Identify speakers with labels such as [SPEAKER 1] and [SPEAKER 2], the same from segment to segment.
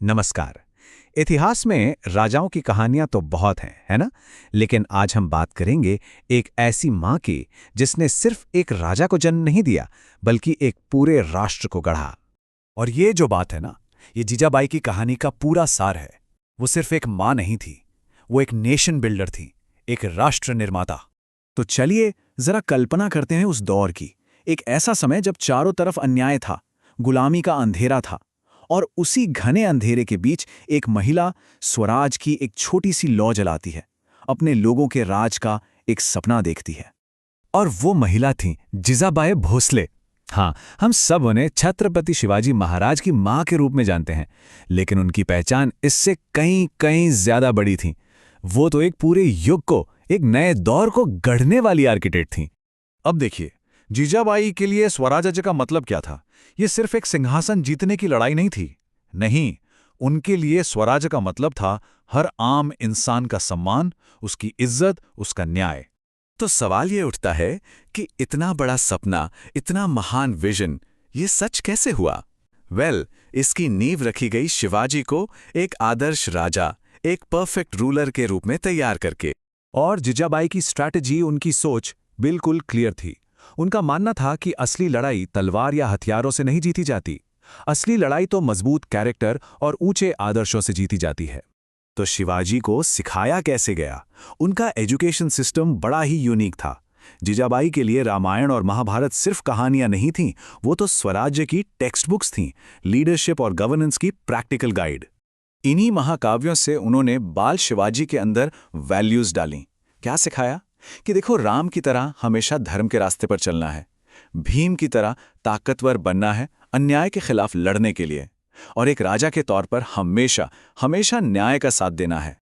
[SPEAKER 1] नमस्कार। इतिहास में राजाओं की कहानियां तो बहुत हैं, है ना? लेकिन आज हम बात करेंगे एक ऐसी मां की जिसने सिर्फ एक राजा को जन्म नहीं दिया, बल्कि एक पूरे राष्ट्र को गढ़ा।
[SPEAKER 2] और ये जो बात है ना, ये जीजाबाई की कहानी का पूरा सार है। वो सिर्फ एक माँ नहीं थी, वो एक नेशन बिल्डर थी, एक राष्ट्र निर्माता। तो चलिए जरा कल्पना करते हैं उस दौर की। एक ऐसा समय जब चारों तरफ अन्याय था, गुलामी का अंधेरा था, और उसी घने अंधेरे के बीच एक महिला स्वराज की एक छोटी सी लौ जलाती है, अपने लोगों के राज का एक सपना देखती है। और वो महिला थी जिजाबाई भोसले। हाँ, हम सब उन्हें छत्रपति शिवाजी महाराज की मां के रूप में जानते हैं, लेकिन उनकी पहचान इससे कहीं कहीं ज्यादा बड़ी थी। वो तो एक पूरे युग को, एक नए दौर को गढ़ने वाली आर्किटेक्ट थी।
[SPEAKER 3] अब देखिए, जीजाबाई के लिए स्वराज्य का मतलब क्या था? ये सिर्फ एक सिंहासन जीतने की लड़ाई नहीं थी। नहीं, उनके लिए स्वराज्य का मतलब था हर आम इंसान का सम्मान, उसकी इज्जत, उसका न्याय।
[SPEAKER 2] तो सवाल ये उठता है कि इतना बड़ा सपना, इतना महान विजन, ये सच कैसे हुआ? इसकी नींव रखी गई शिवाजी को एक आदर्श राजा, एक परफेक्ट रूलर के रूप में तैयार करके।
[SPEAKER 3] और जीजाबाई की स्ट्रैटेजी, उनकी सोच बिल्कुल क्लियर थी। उनका मानना था कि असली लड़ाई तलवार या हथियारों से नहीं जीती जाती। असली लड़ाई तो मजबूत कैरेक्टर और ऊंचे आदर्शों से जीती जाती है।
[SPEAKER 2] तो शिवाजी को सिखाया कैसे गया? उनका एजुकेशन सिस्टम बड़ा ही यूनिक था। जीजाबाई के लिए रामायण और महाभारत सिर्फ कहानियां नहीं थीं, वो तो स्वराज्य की टेक्स्ट बुक्स थीं, लीडरशिप और गवर्नेंस की प्रैक्टिकल गाइड। इन्हीं महाकाव्यों से उन्होंने बाल शिवाजी के अंदर वैल्यूज डाली। क्या सिखाया? कि देखो, राम की तरह हमेशा धर्म के रास्ते पर चलना है, भीम की तरह ताकतवर बनना है अन्याय के खिलाफ लड़ने के लिए, और एक राजा के तौर पर हमेशा हमेशा न्याय का साथ देना है।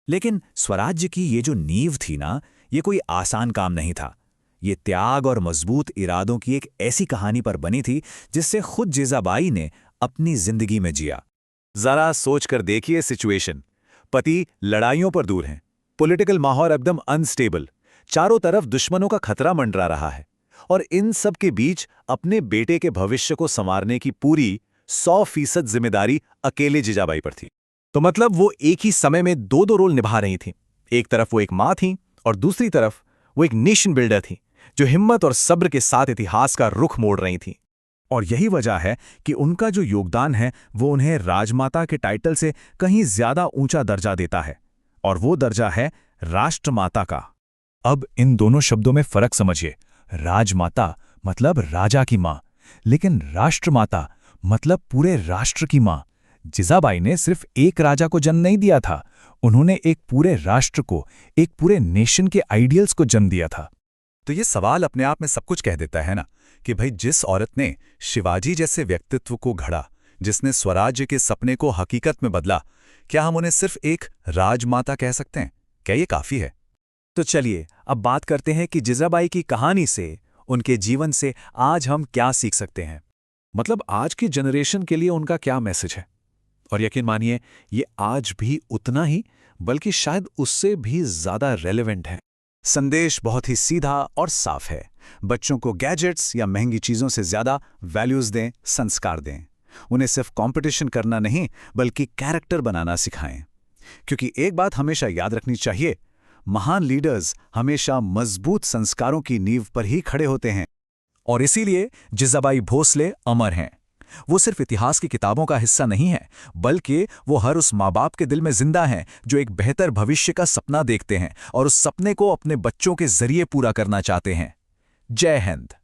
[SPEAKER 1] लेकिन स्वराज्य की ये जो नींव थी ना, ये कोई आसान काम नहीं था। ये त्याग और मजबूत इरादों की एक ऐसी कहानी पर बनी थी जिससे खुद जीजाबाई ने अपनी जिंदगी में जिया।
[SPEAKER 3] जरा सोच कर देखिए सिचुएशन। पति लड़ाइयों पर दूर हैं, पॉलिटिकल माहौल एकदम अनस्टेबल, चारों तरफ दुश्मनों का खतरा मंडरा रहा है, और इन सब के बीच अपने बेटे के भविष्य को संवारने की पूरी 100% जिम्मेदारी अकेले जीजाबाई पर थी।
[SPEAKER 1] तो मतलब वो एक ही समय में दो दो रोल निभा रही थी। एक तरफ वो एक माँ थी और दूसरी तरफ वो एक नेशन बिल्डर थी, जो हिम्मत और सब्र के साथ इतिहास का रुख मोड़ रही थी।
[SPEAKER 3] और यही वजह है कि उनका जो योगदान है वो उन्हें राजमाता के टाइटल से कहीं ज्यादा ऊंचा दर्जा देता है, और वो दर्जा है राष्ट्रमाता का।
[SPEAKER 2] अब इन दोनों शब्दों में फर्क समझिए। राजमाता मतलब राजा की मां, लेकिन राष्ट्रमाता मतलब पूरे राष्ट्र की मां। जीजाबाई ने सिर्फ एक राजा को जन्म नहीं दिया था, उन्होंने एक पूरे राष्ट्र को, एक पूरे नेशन के आइडियल्स को जन्म दिया था।
[SPEAKER 3] तो ये सवाल अपने आप में सब कुछ कह देता है ना, कि भाई जिस औरत ने शिवाजी जैसे व्यक्तित्व को घड़ा, जिसने स्वराज्य के सपने को हकीकत में बदला, क्या हम उन्हें सिर्फ एक राजमाता कह सकते हैं? क्या ये काफी है?
[SPEAKER 1] तो चलिए अब बात करते हैं कि जीजाबाई की कहानी से, उनके जीवन से आज हम क्या सीख सकते हैं।
[SPEAKER 3] मतलब आज की जनरेशन के लिए उनका क्या मैसेज है? और यकीन मानिए, ये आज भी उतना ही, बल्कि शायद उससे भी ज्यादा रेलेवेंट है।
[SPEAKER 2] संदेश बहुत ही सीधा और साफ है। बच्चों को गैजेट्स या महंगी चीजों से ज्यादा वैल्यूज दें, संस्कार दें। उन्हें सिर्फ कंपटीशन करना नहीं, बल्कि कैरेक्टर बनाना सिखाएं। क्योंकि एक बात हमेशा याद रखनी चाहिए, महान लीडर्स हमेशा मजबूत संस्कारों की नींव पर ही खड़े होते हैं।
[SPEAKER 1] और इसीलिए जीजाबाई भोसले अमर हैं। वो सिर्फ इतिहास की किताबों का हिस्सा नहीं है, बल्कि वो हर उस माँ बाप के दिल में जिंदा हैं जो एक बेहतर भविष्य का सपना देखते हैं और उस सपने को अपने बच्चों के जरिए पूरा करना चाहते हैं। जय हिंद।